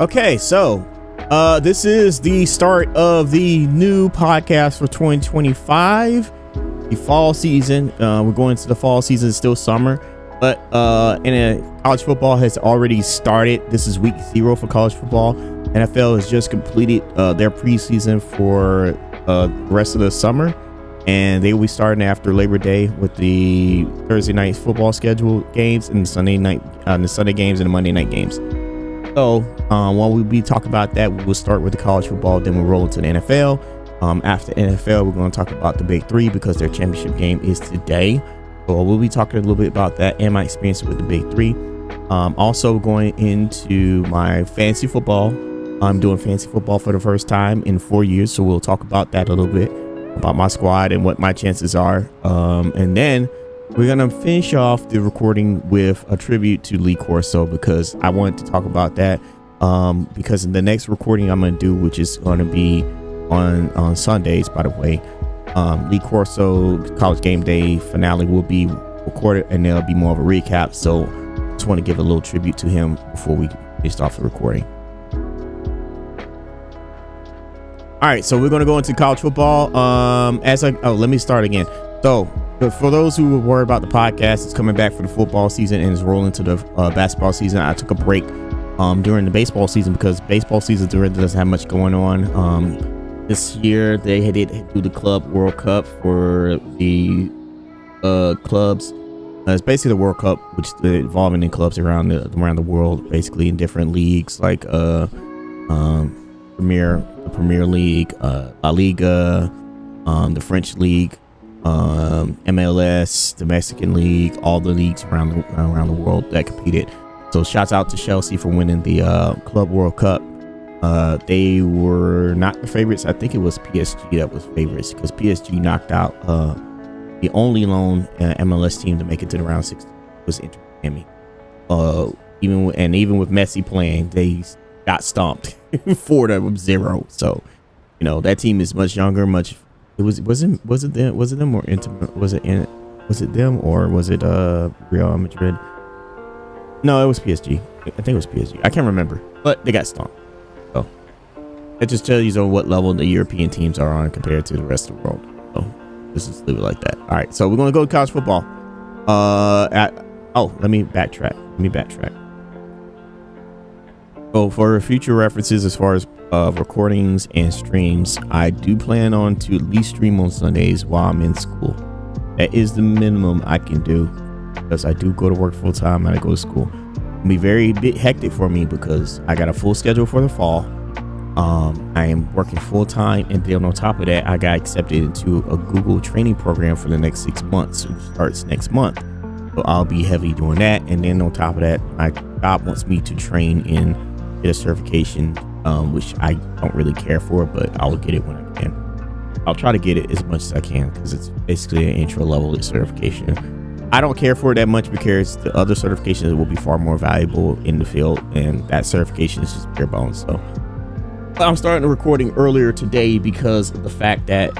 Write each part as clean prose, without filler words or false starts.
Okay, so this is the start of the new podcast for 2025, the fall season. We're going into the fall season. It's still summer, but college football has already started. This is week 0 for college football. NFL has just completed their preseason for the rest of the summer, and they will be starting after Labor Day with the Thursday night football schedule games and the Sunday games and the Monday night games. So while we'll be talking about that, we'll start with the college football, then we'll roll into the NFL. After NFL, we're going to talk about the Big Three because their championship game is today. So we'll be talking a little bit about that and my experience with the Big Three. Also going into my fantasy football. I'm doing fantasy football for the first time in 4 years, so we'll talk about that a little bit, about my squad and what my chances are. And then we're going to finish off the recording with a tribute to Lee Corso because I wanted to talk about that because in the next recording I'm going to do, which is going to be on Sundays, by the way, Lee Corso College Game Day finale will be recorded and there'll be more of a recap. So just want to give a little tribute to him before we finish off the recording. All right, so we're going to go into college football. Let me start again. So for those who were worried about the podcast, it's coming back for the football season and is rolling to the basketball season. I took a break during the baseball season because baseball season doesn't have much going on. This year they did do the Club World Cup for the clubs. It's basically the World Cup, which is involving in clubs around the world, basically in different leagues like Premier League, La Liga, the French League, MLS, the Mexican League, all the leagues around the world that competed. So shouts out to Chelsea for winning the Club World Cup. They were not the favorites. I think it was PSG that was favorites because PSG knocked out the only lone MLS team to make it to the round 16 was Inter Miami. Even with Messi playing, they got stomped 4-0. So, that team is much younger, was it them or Inter? Was it them or was it Real Madrid? No, it was PSG. I think it was PSG. I can't remember, but they got stomped. So it just tells you on what level the European teams are on compared to the rest of the world. So let's just leave it like that. All right, so we're gonna go to college football. Let me backtrack. So for future references, as far as recordings and streams, I do plan on to at least stream on Sundays while I'm in school. That is the minimum I can do because I do go to work full time and I go to school. It'll be very bit hectic for me because I got a full schedule for the fall. I am working full time, and then on top of that, I got accepted into a Google training program for the next 6 months, which starts next month. So I'll be heavy doing that, and then on top of that, my job wants me to train in get a certification, which I don't really care for, but I'll get it when I can. I'll try to get it as much as I can because it's basically an intro level certification. I don't care for it that much because the other certifications will be far more valuable in the field, and that certification is just bare bones. So I'm starting the recording earlier today because of the fact that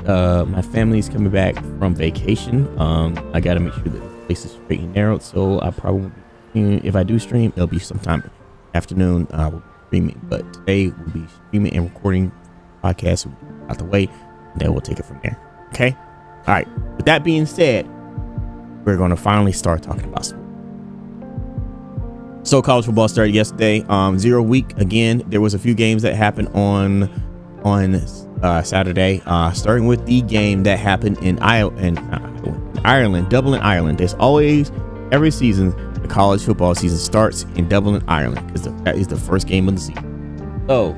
my family's coming back from vacation. I got to make sure that the place is straight and narrowed, so I probably won't be, if I do stream, it'll be sometime afternoon. I will be streaming, but today we'll be streaming and recording podcasts out the way, and then we'll take it from there. Okay. All right. With that being said, we're going to finally start talking about sports. So college football started yesterday. 0 week again. There was a few games that happened on Saturday. Starting with the game that happened in Ireland, Dublin, Ireland. There's always every season the college football season starts in Dublin, Ireland, because that is the first game of the season. So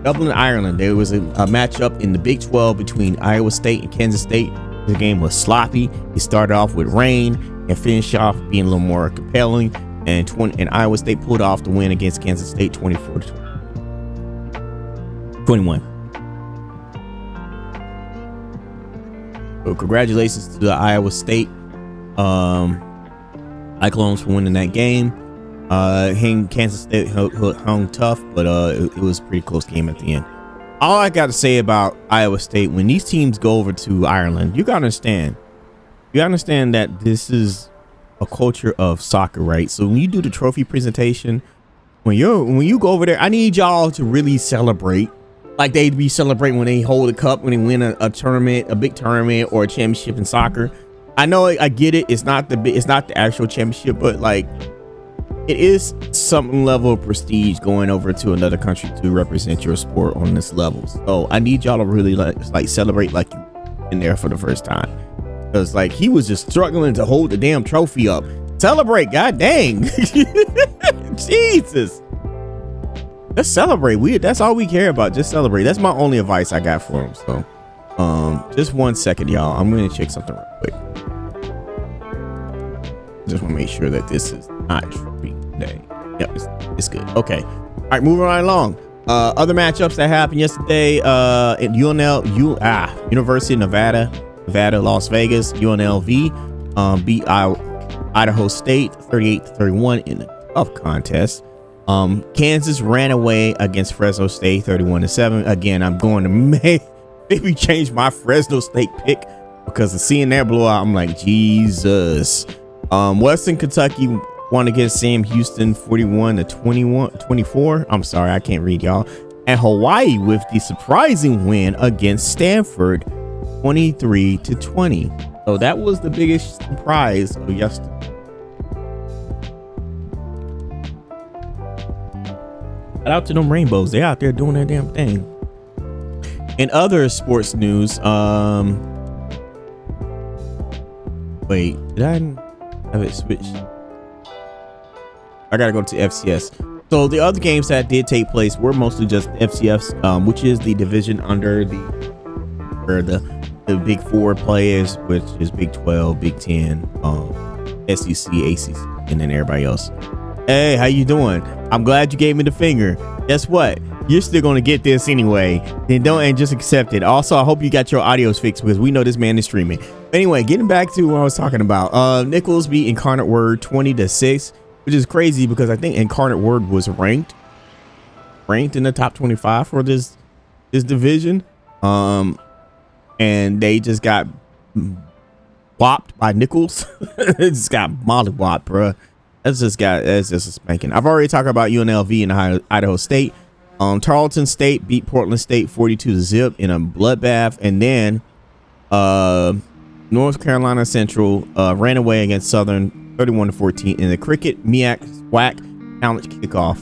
Dublin, Ireland. There was a matchup in the Big 12 between Iowa State and Kansas State. The game was sloppy. It started off with rain and finished off being a little more compelling. And Iowa State pulled off the win against Kansas State 24-21. So congratulations to the Iowa State Cyclones for winning that game. Kansas State hung tough, but it was a pretty close game at the end. All I got to say about Iowa State, when these teams go over to Ireland, you got to understand that this is a culture of soccer, right? So when you do the trophy presentation, when you go over there, I need y'all to really celebrate like they'd be celebrating when they hold a cup, when they win a tournament, a big tournament or a championship in soccer. I know, I get it. It's not the actual championship, but like it is some level of prestige going over to another country to represent your sport on this level. So I need y'all to really like celebrate like you're in there for the first time, because like he was just struggling to hold the damn trophy up. Celebrate, god dang. Jesus, let's celebrate. That's all we care about. Just celebrate. That's my only advice I got for him. So just 1 second, y'all. I'm gonna check something real quick. Just want to make sure that this is not tripping today. Yep, it's good. Okay, all right, moving right along. Other matchups that happened yesterday at University of Nevada, Las Vegas. UNLV beat Idaho State 38-31 in a tough contest. Kansas ran away against Fresno State 31-7. Again, I'm going to maybe change my Fresno State pick because of seeing that blowout, I'm like, Jesus. Western Kentucky won against Sam Houston 41-24. I'm sorry, I can't read, y'all. And Hawaii with the surprising win against Stanford 23-20. So that was the biggest surprise of yesterday. Shout out to them Rainbows. They're out there doing their damn thing. In other sports news, wait, did I have it switched? I gotta go to FCS. So the other games that did take place were mostly just FCS, which is the division under the Big Four players, which is Big 12, Big 10, SEC, ACC, and then everybody else. Hey, how you doing? I'm glad you gave me the finger. Guess what? You're still gonna get this anyway. Then don't just accept it. Also, I hope you got your audios fixed because we know this man is streaming. Anyway, getting back to what I was talking about. Nichols beat Incarnate Word 20-6, which is crazy because I think Incarnate Word was ranked in the top 25 for this division. And they just got whopped by Nichols. It just got mollywopped, bro. That's just a spanking. I've already talked about UNLV and Idaho State. Tarleton State beat Portland State 42-0 in a bloodbath, and then North Carolina Central ran away against Southern 31-14 in the Cricket MEAC SWAC Challenge kickoff.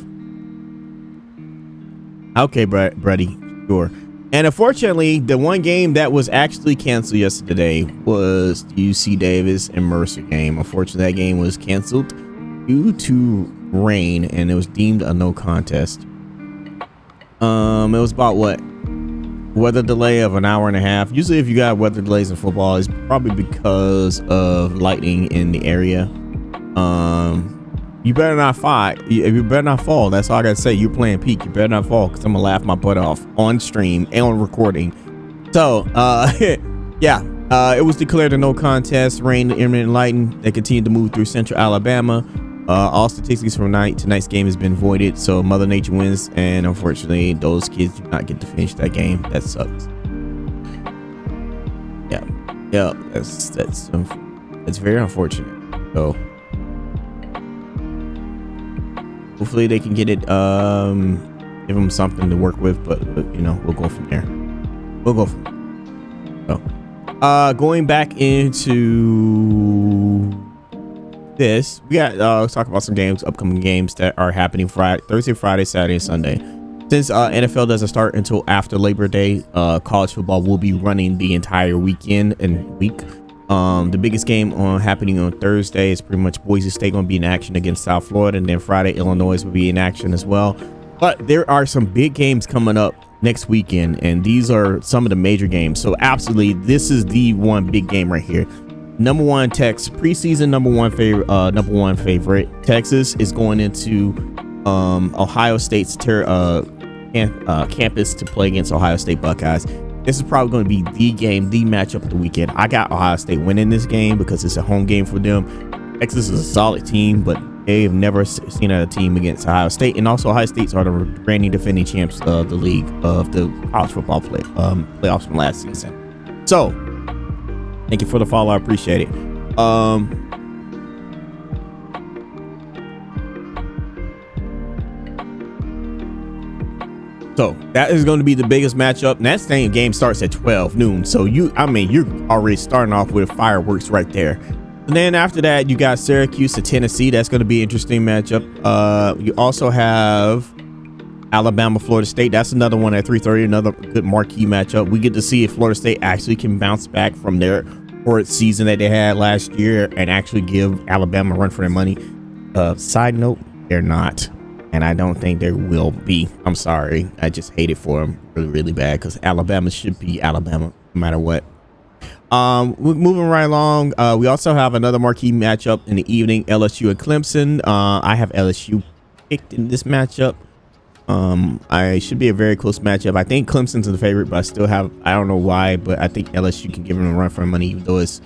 Okay, buddy, sure. And unfortunately, the one game that was actually canceled yesterday was the UC Davis and Mercer game. Unfortunately, that game was canceled due to rain, and it was deemed a no contest. It was about weather delay of an hour and a half. Usually if you got weather delays in football, it's probably because of lightning in the area. You better not fight. You better not fall. That's all I gotta say. You're playing peak. You better not fall, because I'm gonna laugh my butt off on stream and on recording. So yeah, it was declared a no contest. Rain, intermittent lightning. They continued to move through central Alabama. All statistics from tonight's game has been voided, so Mother Nature wins, and unfortunately those kids do not get to finish that game. That sucks. Yeah, that's very unfortunate. So hopefully they can get it, give them something to work with, but you know, we'll go from there. So going back into this, we got let's talk about some upcoming games that are happening Thursday, Friday, Saturday, and Sunday. Since NFL doesn't start until after Labor Day, college football will be running the entire weekend and week. The biggest game happening on Thursday is pretty much Boise State going to be in action against South Florida, and then Friday Illinois will be in action as well. But there are some big games coming up next weekend, and these are some of the major games. So absolutely, this is the one big game right here. Number one preseason number one favorite Texas is going into Ohio State's campus to play against Ohio State Buckeyes. This is probably going to be the game, the matchup of the weekend. I got Ohio State winning this game because it's a home game for them. Texas is a solid team, but they've never seen a team against Ohio State, and also Ohio State's are the reigning defending champs of the league of the college football playoffs from last season. So thank you for the follow. I appreciate it. So that is going to be the biggest matchup. And that same game starts at 12 noon. So you're already starting off with fireworks right there. And then after that, you got Syracuse to Tennessee. That's going to be an interesting matchup. You also have Alabama, Florida State. That's another one at 3:30. Another good marquee matchup. We get to see if Florida State actually can bounce back from their horrid season that they had last year and actually give Alabama a run for their money. Side note, they're not. And I don't think there will be. I'm sorry. I just hate it for them really, really bad because Alabama should be Alabama no matter what. We're moving right along. We also have another marquee matchup in the evening, LSU and Clemson. I have LSU picked in this matchup. I should be a very close matchup. I think Clemson's the favorite, but I don't know why, but I think LSU can give them a run for money, even though it's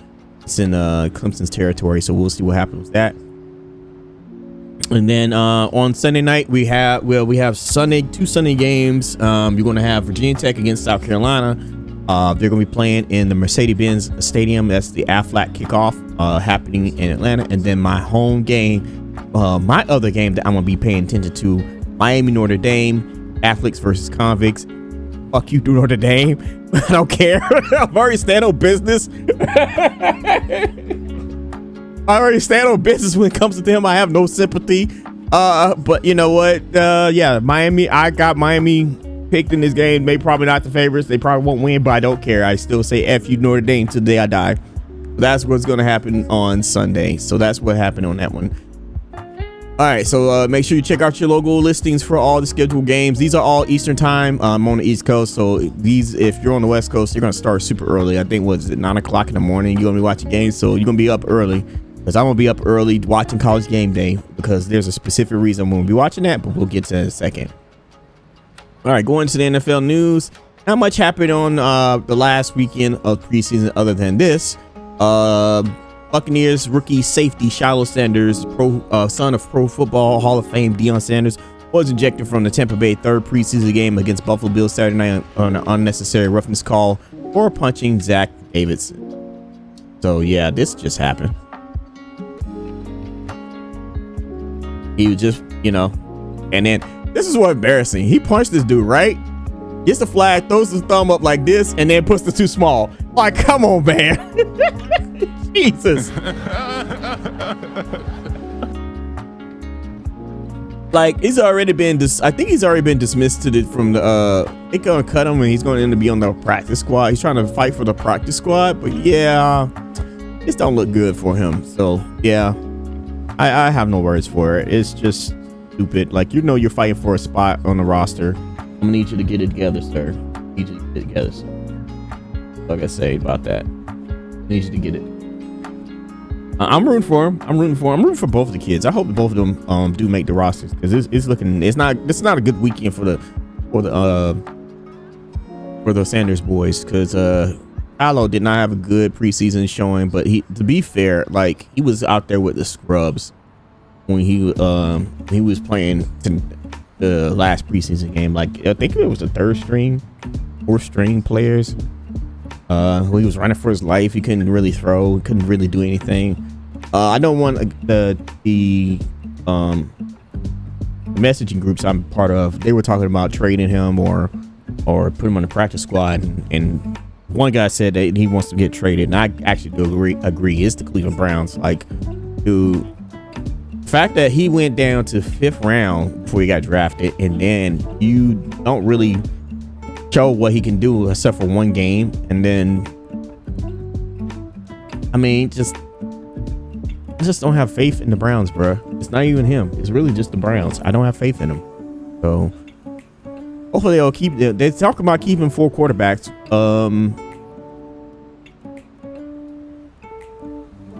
in Clemson's territory. So we'll see what happens with that. And then on Sunday night we have two Sunday games. You're going to have Virginia Tech against South Carolina. They're going to be playing in the Mercedes-Benz Stadium. That's the Aflac kickoff happening in Atlanta. And then my home game, my other game that I'm going to be paying attention to, Miami Notre Dame, Catholics versus Convicts. Fuck you, Notre Dame. I don't care. I've already stand on business. I already stand on business when it comes to them. I have no sympathy. But you know what? Yeah, Miami. I got Miami picked in this game. They probably not the favorites. They probably won't win, but I don't care. I still say F you, Notre Dame, till the day I die. That's what's going to happen on Sunday. So that's what happened on that one. All right, so make sure you check out your local listings for all the scheduled games. These are all Eastern time. I'm on the East Coast, so if you're on the West Coast, you're going to start super early. I think, 9 o'clock in the morning? You're going to be watching games, so you're going to be up early. Because I'm going to be up early watching College Game Day, because there's a specific reason I'm going to be watching that, but we'll get to that in a second. All right, going to the NFL news. Not much happened on the last weekend of preseason other than this. Buccaneers rookie safety Shiloh Sanders, son of Pro Football Hall of Fame Deion Sanders, was ejected from the Tampa Bay third preseason game against Buffalo Bills Saturday night on an unnecessary roughness call for punching Zach Davidson. So yeah, this just happened. He was just, and then this is what embarrassing. He punched this dude, right? Gets the flag, throws his thumb up like this, and then puts the too small. Like, come on, man. Jesus. Like, he's already been I think he's already been dismissed from the they're gonna cut him and he's going to be on the practice squad. He's trying to fight for the practice squad, but yeah, this don't look good for him. So yeah, I have no words for it. It's just stupid. Like, you're fighting for a spot on the roster. I'm gonna need you to get it together, sir. Need you to get it together, sir. Like I say about that, need you to get it. I'm rooting for him. I'm rooting for both of the kids. I hope both of them do make the rosters, because it's not a good weekend for the Sanders boys, because Shiloh did not have a good preseason showing, but to be fair, like, he was out there with the scrubs when he was playing the last preseason game. Like, I think it was the fourth string players. He was running for his life. He couldn't really throw, couldn't really do anything. I don't want the messaging groups I'm part of. They were talking about trading him or put him on the practice squad. And one guy said that he wants to get traded, and I actually do agree. It's the Cleveland Browns. Like, dude, the fact that he went down to 5th round before he got drafted, and then you don't really show what he can do except for one game, and then I just don't have faith in the Browns, bro. It's not even him. It's really just the Browns. I don't have faith in them. So hopefully they'll keep. They talk about keeping 4 quarterbacks.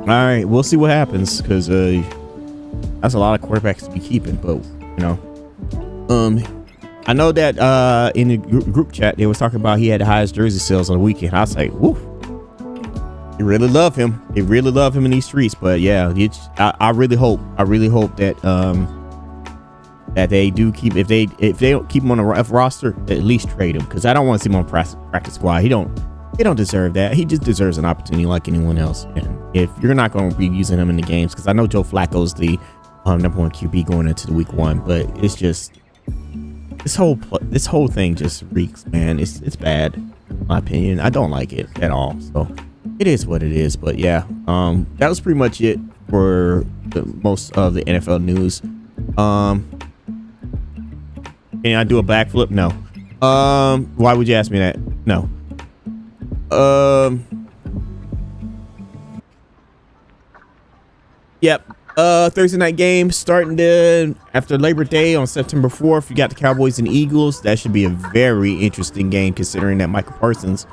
All right, we'll see what happens, because that's a lot of quarterbacks to be keeping. But I know that in the group chat they was talking about he had the highest jersey sales on the weekend. I was like, woo. They really love him. They really love him in these streets. But yeah, I really hope that that they do keep, if they don't keep him on the roster, at least trade him, because I don't want to see him on practice squad. He don't deserve that. He just deserves an opportunity like anyone else. And if you're not going to be using him in the games, because I know Joe Flacco's the number 1 QB going into the week 1, but it's just, this whole thing just reeks, man. It's bad, in my opinion. I don't like it at all. So it is what it is. But yeah, that was pretty much it for most of the NFL news. Can I do a backflip? No. Why would you ask me that? No. Yep. Thursday night game starting after Labor Day on September 4th. You got the Cowboys and Eagles. That should be a very interesting game considering that Michael Parsons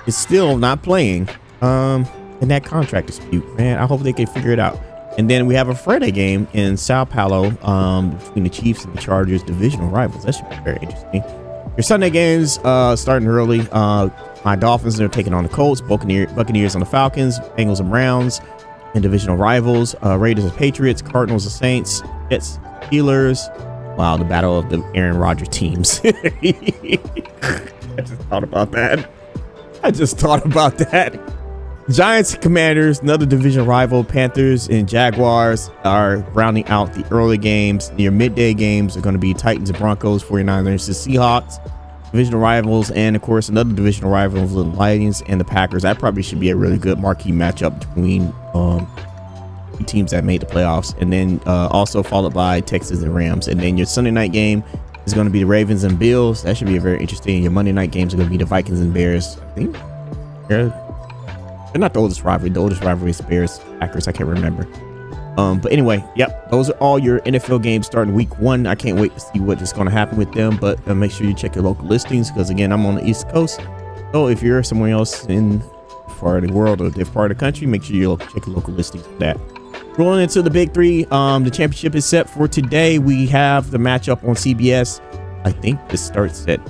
is still not playing in that contract dispute. Man, I hope they can figure it out. And then we have a Friday game in Sao Paulo between the Chiefs and the Chargers, divisional rivals. That should be very interesting. Your Sunday games starting early. My Dolphins are taking on the Colts, Buccaneers on the Falcons, Bengals and Browns, and divisional rivals. Raiders and Patriots, Cardinals and Saints, Jets, Steelers. Wow, the battle of the Aaron Rodgers teams. I just thought about that. Giants and Commanders, another division rival. Panthers and Jaguars are rounding out the early games. Your midday games are going to be Titans and Broncos, 49ers and Seahawks, divisional rivals, and of course another divisional rival, the Lions and the Packers. That probably should be a really good marquee matchup between two teams that made the playoffs, and then also followed by Texans and Rams. And then your Sunday night game is going to be the Ravens and Bills. That should be a very interesting. Your Monday night games are going to be the Vikings and Bears. I think they're not the oldest rivalry. The oldest rivalry is Bears, Packers. I can't remember. But anyway, yep, those are all your NFL games starting week 1. I can't wait to see what is going to happen with them. But make sure you check your local listings because, again, I'm on the East Coast. So if you're somewhere else in part of the world or a different part of the country, make sure you check your local listings for that. Rolling into the Big 3, the championship is set for today. We have the matchup on CBS. I think this starts at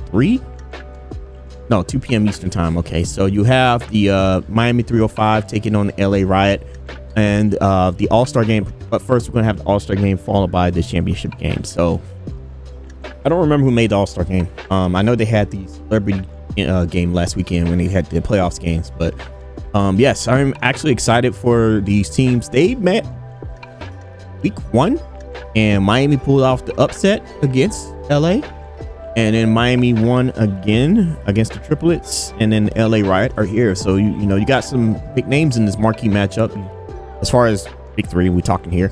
2 p.m. Eastern time. Okay, so you have the Miami 305 taking on the LA Riot and the All-Star game. But first, we're going to have the All-Star game followed by the championship game. So I don't remember who made the All-Star game. I know they had the celebrity game last weekend when they had the playoffs games. But yes, I'm actually excited for these teams. They met week 1 and Miami pulled off the upset against LA. And then Miami won again against the Triplets, and then LA Riot are here. So you got some big names in this marquee matchup. As far as Big 3, we're talking here.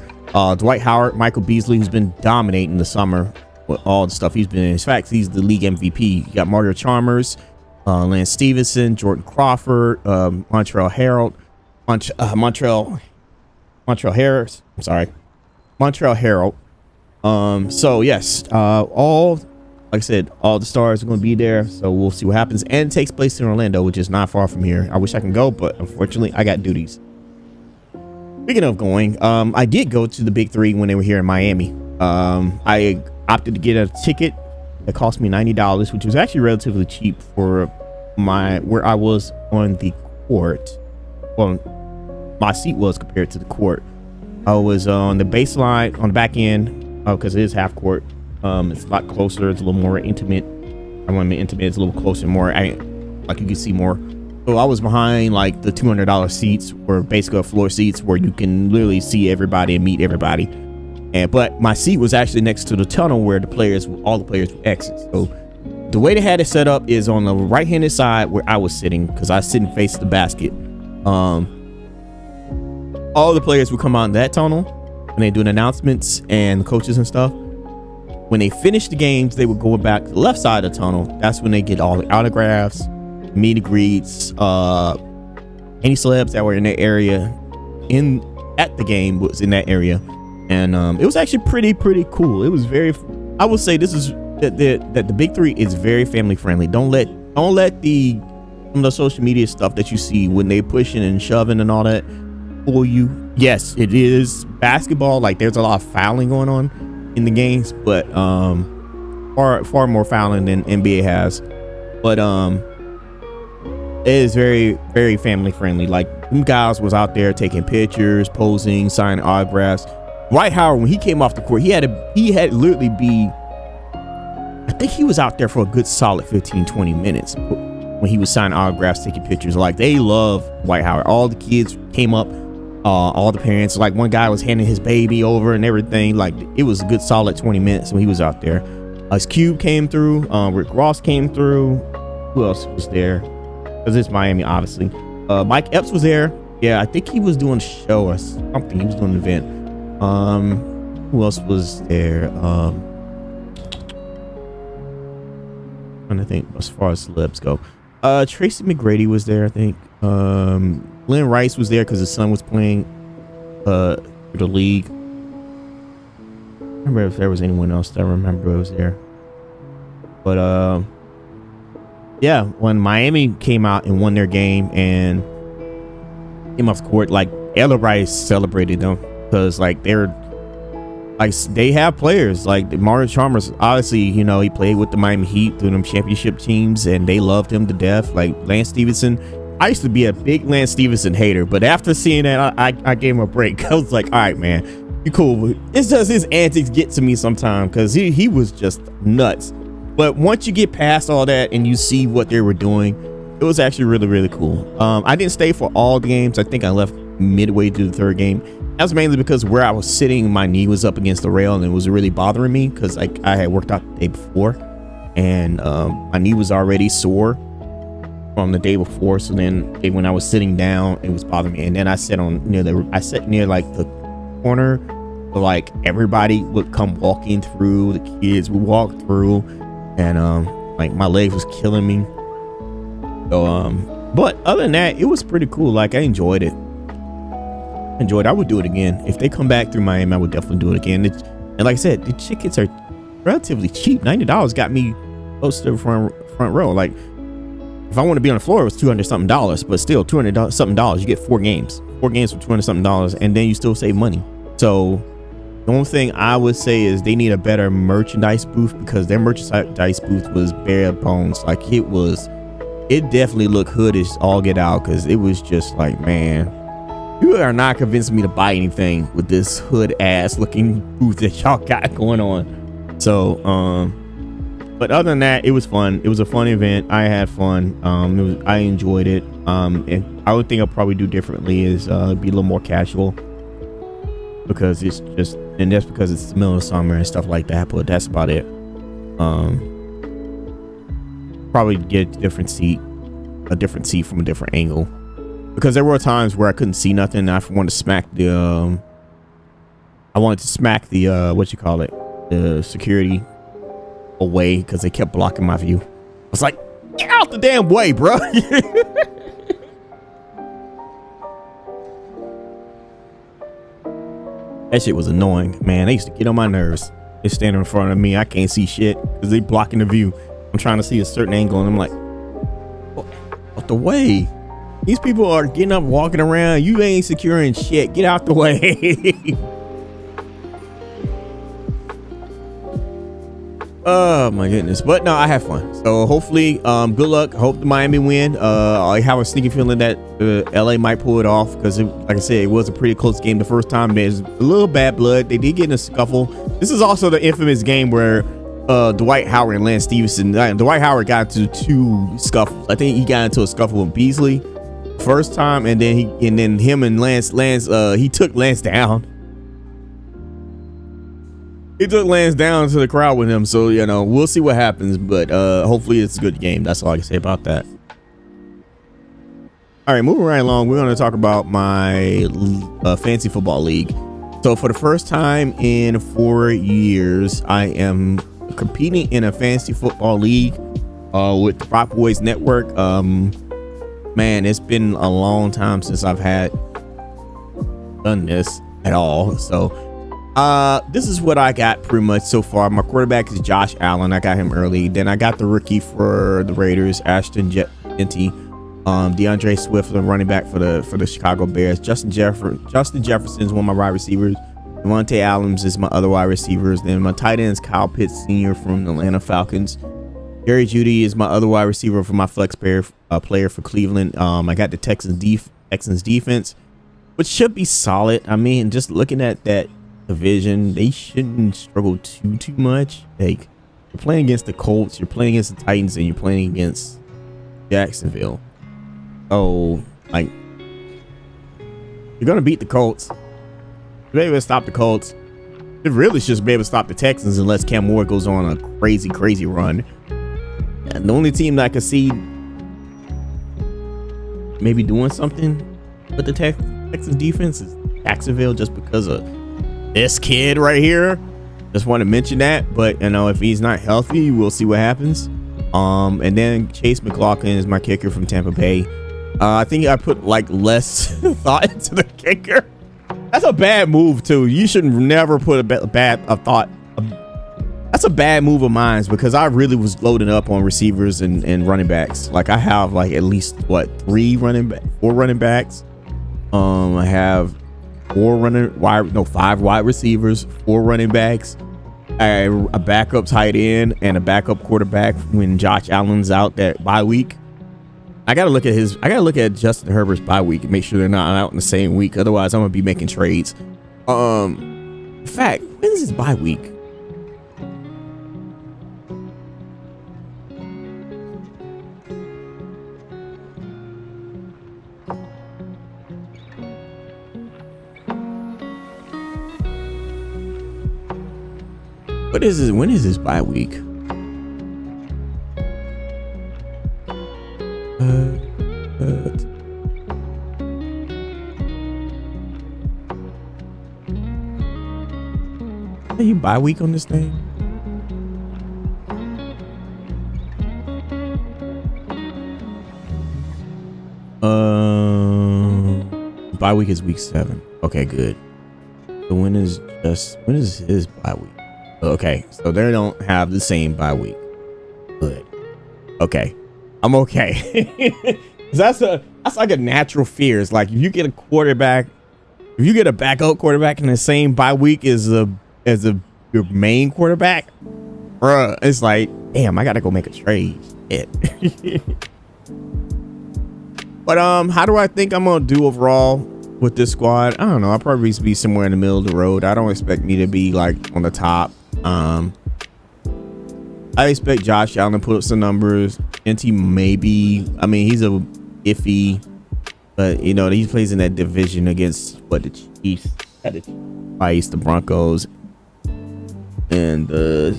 Dwight Howard, Michael Beasley, who's been dominating the summer with all the stuff he's been in. In fact, he's the league MVP. You got Mario Chalmers, Lance Stevenson, Jordan Crawford, Montrell Harrell. So yes, like I said, all the stars are going to be there, so we'll see what happens. And it takes place in Orlando, which is not far from here. I wish I can go, but unfortunately, I got duties. Speaking of going, I did go to the Big 3 when they were here in Miami. I opted to get a ticket that cost me $90, which was actually relatively cheap for where I was on the court. Well, my seat was compared to the court. I was on the baseline, on the back end, because it is half court. It's a lot closer. It's a little more intimate. I want to be intimate. It's a little closer, more like you can see more. So I was behind like the $200 seats, or basically floor seats where you can literally see everybody and meet everybody. But my seat was actually next to the tunnel where all the players would exit. So the way they had it set up is on the right-handed side where I was sitting, because I was sitting face the basket. All the players would come out in that tunnel when they do announcements and the coaches and stuff. When they finish the games, they would go back to the left side of the tunnel. That's when they get all the autographs, meet and greets, any celebs that were in that area at the game was in that area. And it was actually pretty cool. It was I would say this is that the Big 3 is very family friendly. Don't let some of the social media stuff that you see when they pushing and shoving and all that fool you. Yes, it is basketball. Like, there's a lot of fouling going on in the games, but far more fouling than NBA has. But it is very, very family friendly. Like, them guys was out there taking pictures, posing, signing autographs. Dwight Howard, when he came off the court, he had literally be, I think he was out there for a good solid 15-20 minutes when he was signing autographs, taking pictures. Like, they love Dwight Howard. All the kids came up, all the parents. Like, one guy was handing his baby over and everything. Like, it was a good solid 20 minutes when he was out there. Ice Cube came through. Rick Ross came through. Who else was there? Because it's Miami, obviously. Mike Epps was there. Yeah, I think he was doing a show or something. He was doing an event. Who else was there? Trying to think as far as celebs go. Tracy McGrady was there, I think. Glenn Rice was there because his son was playing for the league. I don't remember if there was anyone else that I remember was there. But yeah, when Miami came out and won their game and came off the court, like everybody celebrated them because like they have players like Mario Chalmers. Obviously, you know, he played with the Miami Heat through them championship teams and they loved him to death. Like Lance Stevenson, I used to be a big Lance Stevenson hater, but after seeing that, I gave him a break. I was like, all right, man, you cool. It's just his antics get to me sometimes because he was just nuts. But once you get past all that and you see what they were doing, it was actually really, really cool. I didn't stay for all the games. I think I left midway through the third game. That was mainly because where I was sitting, my knee was up against the rail and it was really bothering me because I had worked out the day before and my knee was already sore from the day before. So then when I was sitting down, it was bothering me. And then I sat near like the corner where like everybody would come walking through, the kids would walk through, and like my leg was killing me. So but other than that, it was pretty cool. Like I enjoyed it. I would do it again if they come back through Miami. I would definitely do it again. And like I said, the tickets are relatively cheap. $90 got me close to the front row. Like if I want to be on the floor, it was $200 something, but still $200 something. You get 4 games for $200 something, and then you still save money. So the only thing I would say is they need a better merchandise booth because their merchandise booth was bare bones. Like it definitely looked hoodish all get out because it was just like, man, you are not convincing me to buy anything with this hood ass looking booth that y'all got going on. So but other than that, it was fun. It was a fun event. I had fun. I enjoyed it. And I would think I'll probably do differently is be a little more casual because it's just, and that's because it's the middle of summer and stuff like that, but that's about it. Probably get a different seat from a different angle because there were times where I couldn't see nothing. I wanted to smack the the security away because they kept blocking my view. I was like, get out the damn way, bro. That shit was annoying, man. They used to get on my nerves. They're standing in front of me. I can't see shit because they blocking the view. I'm trying to see a certain angle and I'm like, out the way. These people are getting up, walking around. You ain't securing shit. Get out the way. Oh my goodness. But no, I had fun. So hopefully, good luck. Hope the Miami win. I have a sneaky feeling that LA might pull it off because like I said, it was a pretty close game the first time. There's a little bad blood. They did get in a scuffle. This is also the infamous game where Dwight Howard and Lance Stevenson. Dwight Howard got into 2 scuffles. I think he got into a scuffle with Beasley first time, and then him and Lance he took Lance down. He took Lance down to the crowd with him. So you know, we'll see what happens, but hopefully it's a good game. That's all I can say about that. All right, moving right along, we're going to talk about my fantasy football league. So for the first time in 4 years, I am competing in a fantasy football league with the Rock Boys Network. Man, it's been a long time since I've done this at all. So this is what I got pretty much so far. My quarterback is Josh Allen. I got him early. Then I got the rookie for the Raiders, Ashton Jeanty. DeAndre Swift, the running back for the Chicago Bears. Justin Jefferson is one of my wide receivers. Devontae Adams is my other wide receivers. Then my tight end is Kyle Pitts Sr. from the Atlanta Falcons. Jerry Jeudy is my other wide receiver for my flex player for Cleveland. I got the Texans defense, which should be solid. I mean, just looking at that division, they shouldn't struggle too much. Like, you're playing against the Colts, you're playing against the Titans, and you're playing against Jacksonville. Oh, like, you're gonna beat the Colts. You're able to stop the Colts. It really should be able to stop the Texans unless Cam Moore goes on a crazy run. And the only team that I could see maybe doing something with the Texans defense is Jacksonville, just because of this kid right here. Just want to mention that, but if he's not healthy, we'll see what happens. And then Chase McLaughlin is my kicker from Tampa Bay. I think I put less thought into the kicker. That's a bad move too. You should never put a thought. That's a bad move of mine, because I really was loading up on receivers and running backs. I have at least 4 running backs. I have 5 wide receivers, 4 running backs, a backup tight end, and a backup quarterback when Josh Allen's out that bye week. I gotta look at Justin Herbert's bye week and make sure they're not out in the same week. Otherwise, I'm gonna be making trades. In fact, when is his bye week? When is his bye week? Are you bye week on this thing? Bye week is week 7. Okay, good. So when is his bye week? Okay, so they don't have the same bye week. Good. Okay, I'm okay. that's like a natural fear. It's like if you get a backup quarterback in the same bye week as your main quarterback, bruh, it's like, damn, I gotta go make a trade. But how do I think I'm gonna do overall with this squad? I don't know. I'll probably be somewhere in the middle of the road. I don't expect me to be on the top. I expect Josh Allen to put up some numbers. NT maybe. I mean, he's a iffy, but he plays in that division against the Chiefs, the Broncos, and the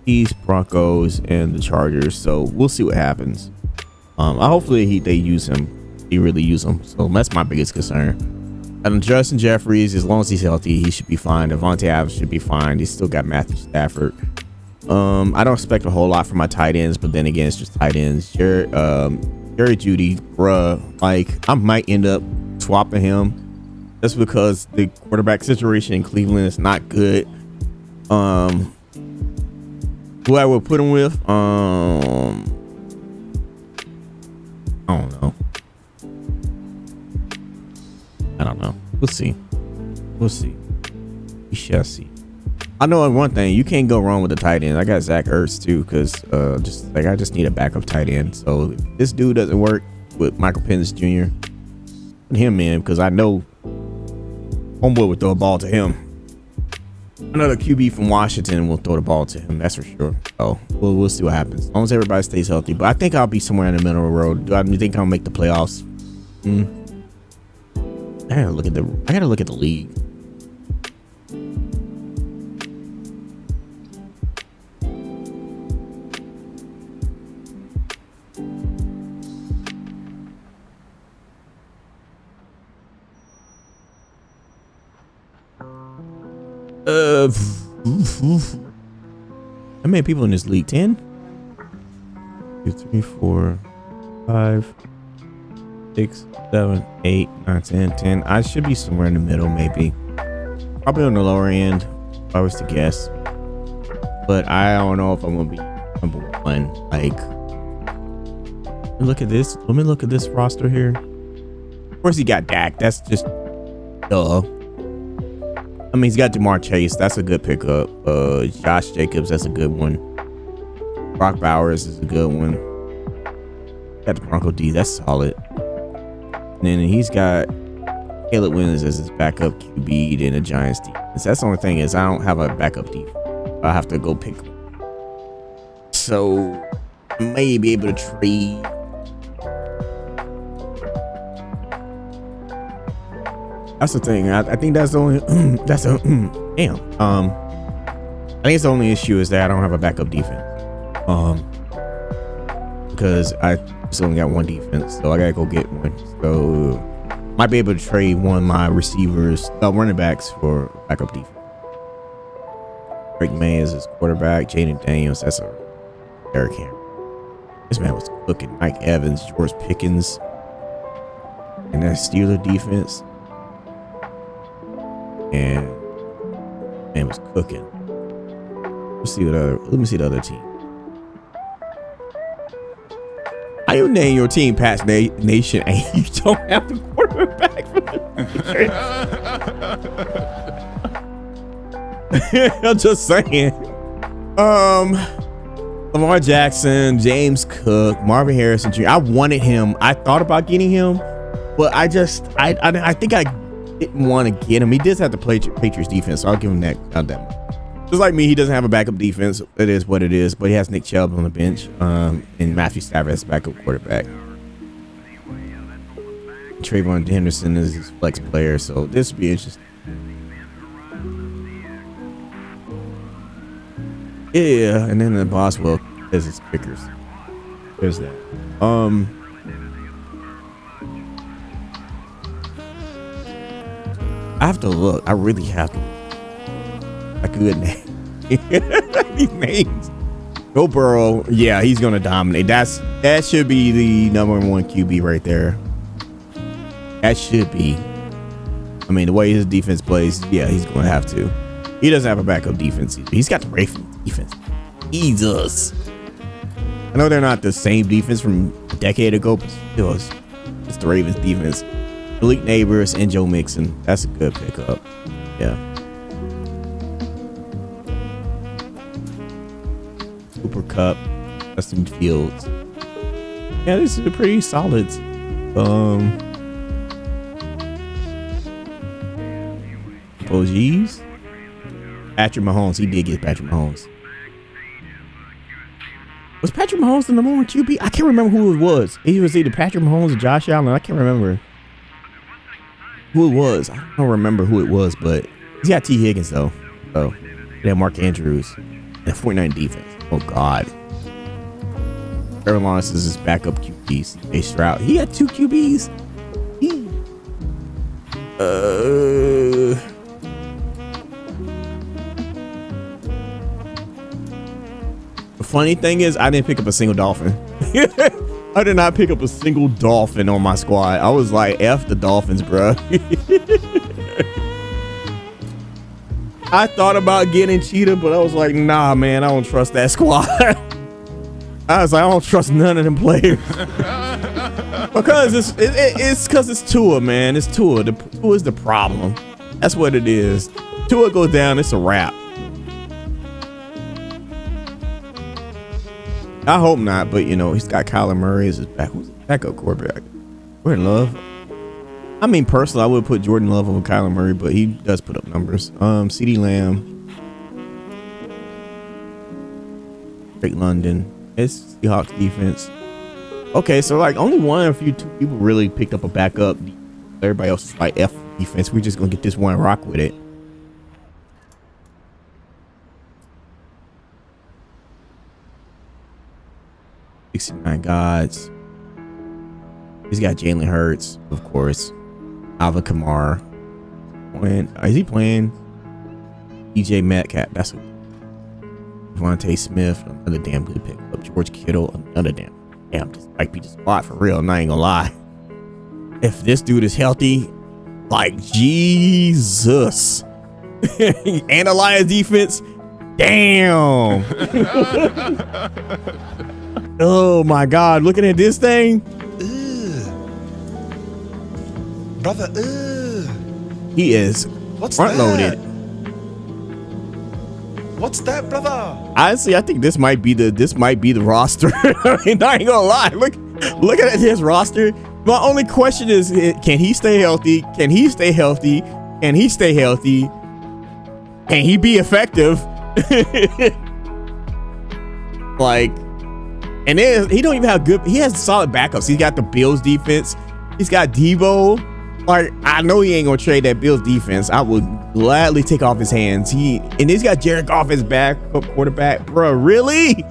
Chiefs, Broncos, and the Chargers. So we'll see what happens. Hopefully they use him. He really use him. So that's my biggest concern. And Justin Jeffries, as long as he's healthy, he should be fine. Devontae Adams should be fine. He's still got Matthew Stafford. I don't expect a whole lot from my tight ends, but then again, it's just tight ends. Jerry Jeudy, bruh, I might end up swapping him just because the quarterback situation in Cleveland is not good. Who I would put him with? I don't know. We'll see. We shall see. I know one thing, you can't go wrong with the tight end. I got Zach Ertz too, because I just need a backup tight end. So if this dude doesn't work with Michael Penix Jr., put him in, because I know homeboy would throw a ball to him. Another QB from Washington will throw the ball to him, that's for sure. So we'll see what happens, as long as everybody stays healthy. But I think I'll be somewhere in the middle of the road. Do I think I'll make the playoffs? I gotta look at the league. How many people in this league? 10? 2, 3, 4, 5, 6, 7, 8, 9, 10. I should be somewhere in the middle, maybe. Probably on the lower end, if I was to guess. But I don't know if I'm gonna be number 1. Look at this. Let me look at this roster here. Of course, he got Dak. That's just duh. I mean, he's got Jamar Chase. That's a good pickup. Josh Jacobs. That's a good one. Brock Bowers is a good one. Got the Bronco D. That's solid. And then he's got Caleb Williams as his backup QB in the Giants defense. That's the only thing, is I don't have a backup defense. I have to go pick one. So I may be able to trade That's the thing. I think that's the only. That's a damn. I think it's the only issue is that I don't have a backup defense. Because I still only got one defense, so I gotta go get one. So might be able to trade one of my receivers, running backs for backup defense. Drake May is his quarterback. Jaden Daniels, that's a Derrick Henry. This man was cooking. Mike Evans, George Pickens, and that Steeler defense. And man was cooking. Let me see the other team. How you name your team Pat's Nation and you don't have the quarterback for the I'm just saying. Lamar Jackson, James Cook, Marvin Harrison Jr. I wanted him. I thought about getting him, but I think I didn't want to get him. He does have to play Patriots defense, so I'll give him that. Just like me, he doesn't have a backup defense. It is what it is, but he has Nick Chubb on the bench, and Matthew Stafford as backup quarterback. Trayvon Henderson is his flex player, so this will be interesting. Yeah, and then the Boswell is his pickers. There's that. I have to look. I really have to look. A good name. These names. Joe Burrow, yeah, he's gonna dominate. That should be the number one QB right there. That should be. I mean, the way his defense plays, yeah, he's gonna have to. He doesn't have a backup defense. He's got the Ravens defense. Jesus. I know they're not the same defense from a decade ago, but still, it's the Ravens defense. Malik Neighbors and Joe Mixon. That's a good pickup. Yeah. Cooper Kupp, Justin Fields. Yeah, this is a pretty solid. OGs. Patrick Mahomes. He did get Patrick Mahomes. Was Patrick Mahomes the number one QB? I can't remember who it was. He was either Patrick Mahomes or Josh Allen. I can't remember who it was. I don't remember who it was, but he's got T. Higgins though. So yeah, Mark Andrews and 49 defense. Oh God. Trevor Lawrence is his backup QBs. A Stroud. He had two QBs. The funny thing is, I didn't pick up a single Dolphin. I did not pick up a single Dolphin on my squad. I was like, F the Dolphins, bro. I thought about getting Cheetah, but I was like, nah, man, I don't trust that squad. I was like, I don't trust none of them players. Because it's because it's Tua, man. It's Tua. Tua is the problem. That's what it is. Tua goes down, it's a wrap. I hope not, but you know, he's got Kyler Murray as his backup quarterback. Jordan Love. I mean, personally, I would put Jordan Love over Kyler Murray, but he does put up numbers. CeeDee Lamb, Drake London. It's Seahawks defense. Okay, so like only two people really picked up a backup. Everybody else is like F defense. We're just gonna get this one and rock with it. $69 gods. He's got Jalen Hurts, of course. Alvin Kamara. Is he playing? DJ Metcalf. That's a Devontae Smith, another damn good pickup. George Kittle, another damn. This might be the spot for real. And I ain't gonna lie. If this dude is healthy, like Jesus. And the Lions defense, damn. Oh my God! Looking at this thing, brother. He is front loaded. What's that, brother? Honestly, I think this might be the roster. I mean, I ain't gonna lie. Look at his roster. My only question is, can he stay healthy? Can he stay healthy? Can he stay healthy? Can he be effective? Like, and then he don't even have good. He has solid backups. He's got the Bills defense. He's got Debo. Like, I know he ain't gonna trade that Bills defense. I would gladly take off his hands. He's got Jared Goff as back quarterback, bro. Really?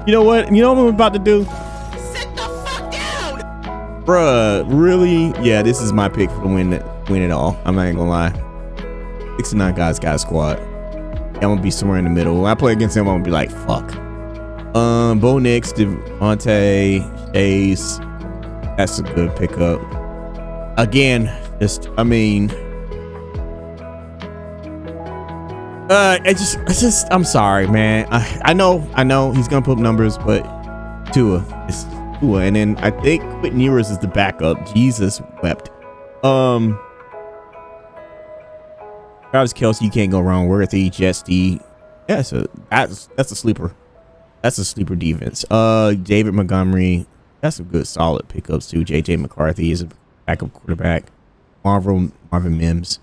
You know what? You know what I'm about to do? Sit the fuck down, Bruh, really? Yeah, this is my pick for the win it all. I'm not even gonna lie. 69 guys got a squad. I'm gonna be somewhere in the middle. When I play against him, I'm gonna be like, fuck. Bo Nix, Devontae, Chase. That's a good pickup. Again, I'm sorry, man. I know he's gonna put up numbers, but Tua, and then I think Quentin Ewers is the backup. Jesus wept. Travis Kelce, you can't go wrong. Worthy, Jesty. Yeah, so that's a sleeper. That's a sleeper defense. David Montgomery. That's some good solid pickups too. JJ McCarthy is a backup quarterback. Marvin Mims.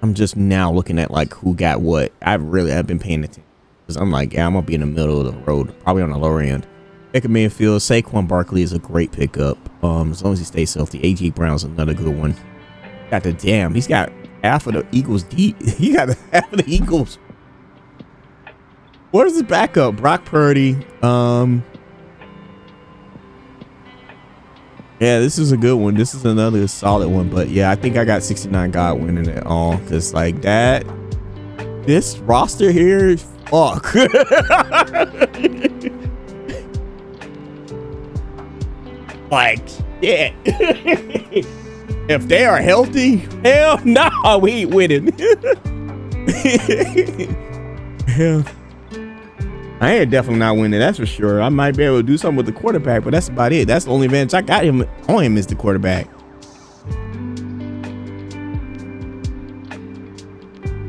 I'm just now looking at like who got what. I've been paying attention because I'm like, yeah, I'm gonna be in the middle of the road, probably on the lower end. Baker Mayfield, Saquon Barkley is a great pickup. As long as he stays healthy. AJ Brown's another good one. He's got half of the Eagles deep. He got half of the Eagles. What is his backup? Brock Purdy. Yeah, this is a good one. This is another solid one. But yeah, I think I got 69 God winning it all. Because like that, this roster here is fuck. Like, shit. If they are healthy, hell no, we ain't winning. Hell. I ain't definitely not winning, that's for sure. I might be able to do something with the quarterback, but that's about it. That's the only advantage I got him on him is the quarterback.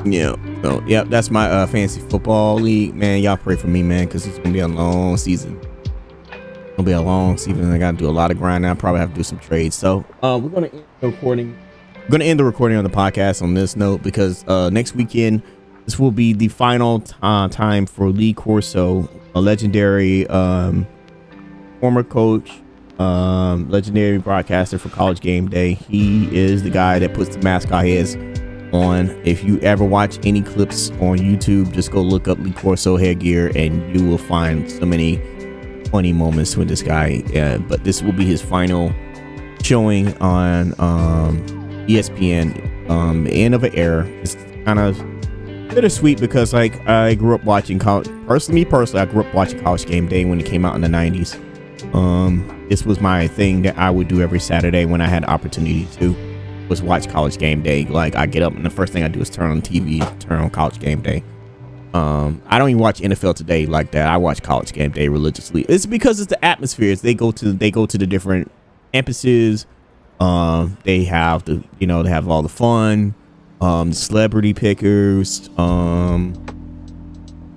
Yeah, so yep, that's my fantasy football league, man. Y'all pray for me, man, because it's gonna be a long season. It'll be a long season. I gotta do a lot of grinding. I probably have to do some trades. So we're gonna end the recording. We're gonna end the recording on the podcast on this note because next weekend this will be the final time for Lee Corso, a legendary former coach, legendary broadcaster for College Game Day. He is the guy that puts the mascot heads on. If you ever watch any clips on YouTube, just go look up Lee Corso headgear and you will find so many funny moments with this guy. But this will be his final showing on ESPN. The end of an era. It's kind of bittersweet because like I grew up watching college. Personally, I grew up watching College Game Day when it came out in the 90s. This was my thing that I would do every Saturday when I had the opportunity to, was watch College Game Day. Like I get up and the first thing I do is turn on TV, turn on College Game Day. I don't even watch NFL Today like that. I watch College Game Day religiously. It's because it's the atmospheres. They go to the different campuses. They have they have all the fun, celebrity pickers,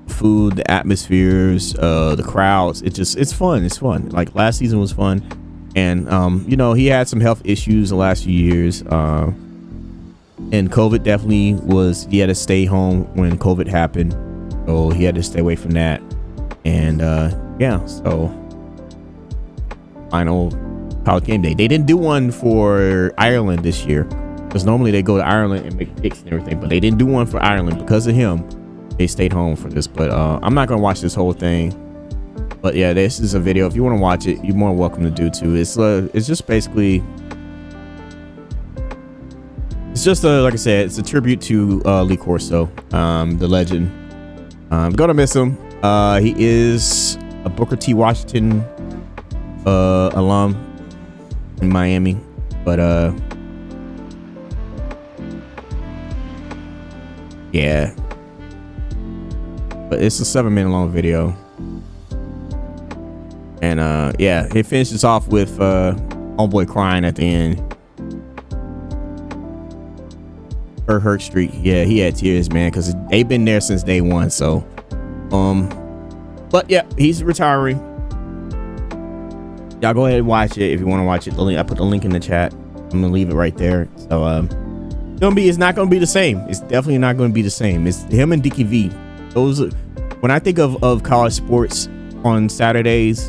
food, the atmospheres, the crowds. It's fun. It's fun. Like last season was fun. And he had some health issues the last few years. And COVID definitely he had to stay home when COVID happened. So he had to stay away from that. And so final College Game Day. They didn't do one for Ireland this year. Because normally they go to Ireland and make picks and everything. But they didn't do one for Ireland because of him. They stayed home for this. But I'm not going to watch this whole thing. But yeah, this is a video. If you want to watch it, you're more welcome to do too. It's just basically, it's just like I said, it's a tribute to Lee Corso, the legend. I'm gonna miss him. He is a Booker T. Washington alum in Miami, but yeah. But it's a 7-minute long video. And it finishes off with homeboy crying at the end. Hurt Street. Yeah, he had tears, man, because they've been there since day one. So but yeah, he's retiring. Y'all go ahead and watch it if you want to watch it. I put the link in the chat. I'm gonna leave it right there. So it's not gonna be the same. It's definitely not gonna be the same. It's him and Dickie V. Those when I think of college sports on Saturdays,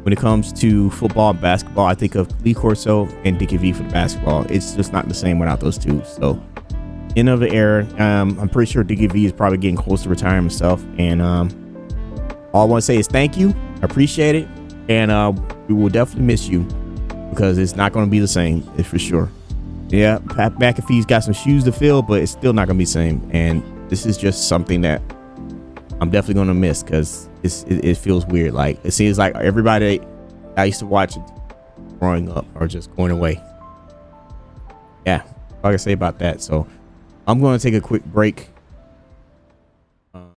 when it comes to football and basketball, I think of Lee Corso and Dickie V for the basketball. It's just not the same without those two. So end of the era. I'm pretty sure Dickie V is probably getting close to retiring himself. And all I want to say is thank you. I appreciate it. And we will definitely miss you because it's not going to be the same. It's for sure. Yeah, Pat McAfee's got some shoes to fill, but it's still not going to be the same. And this is just something that I'm definitely going to miss because it feels weird. Like it seems like everybody I used to watch growing up are just going away. Yeah, all I can say about that. So I'm going to take a quick break.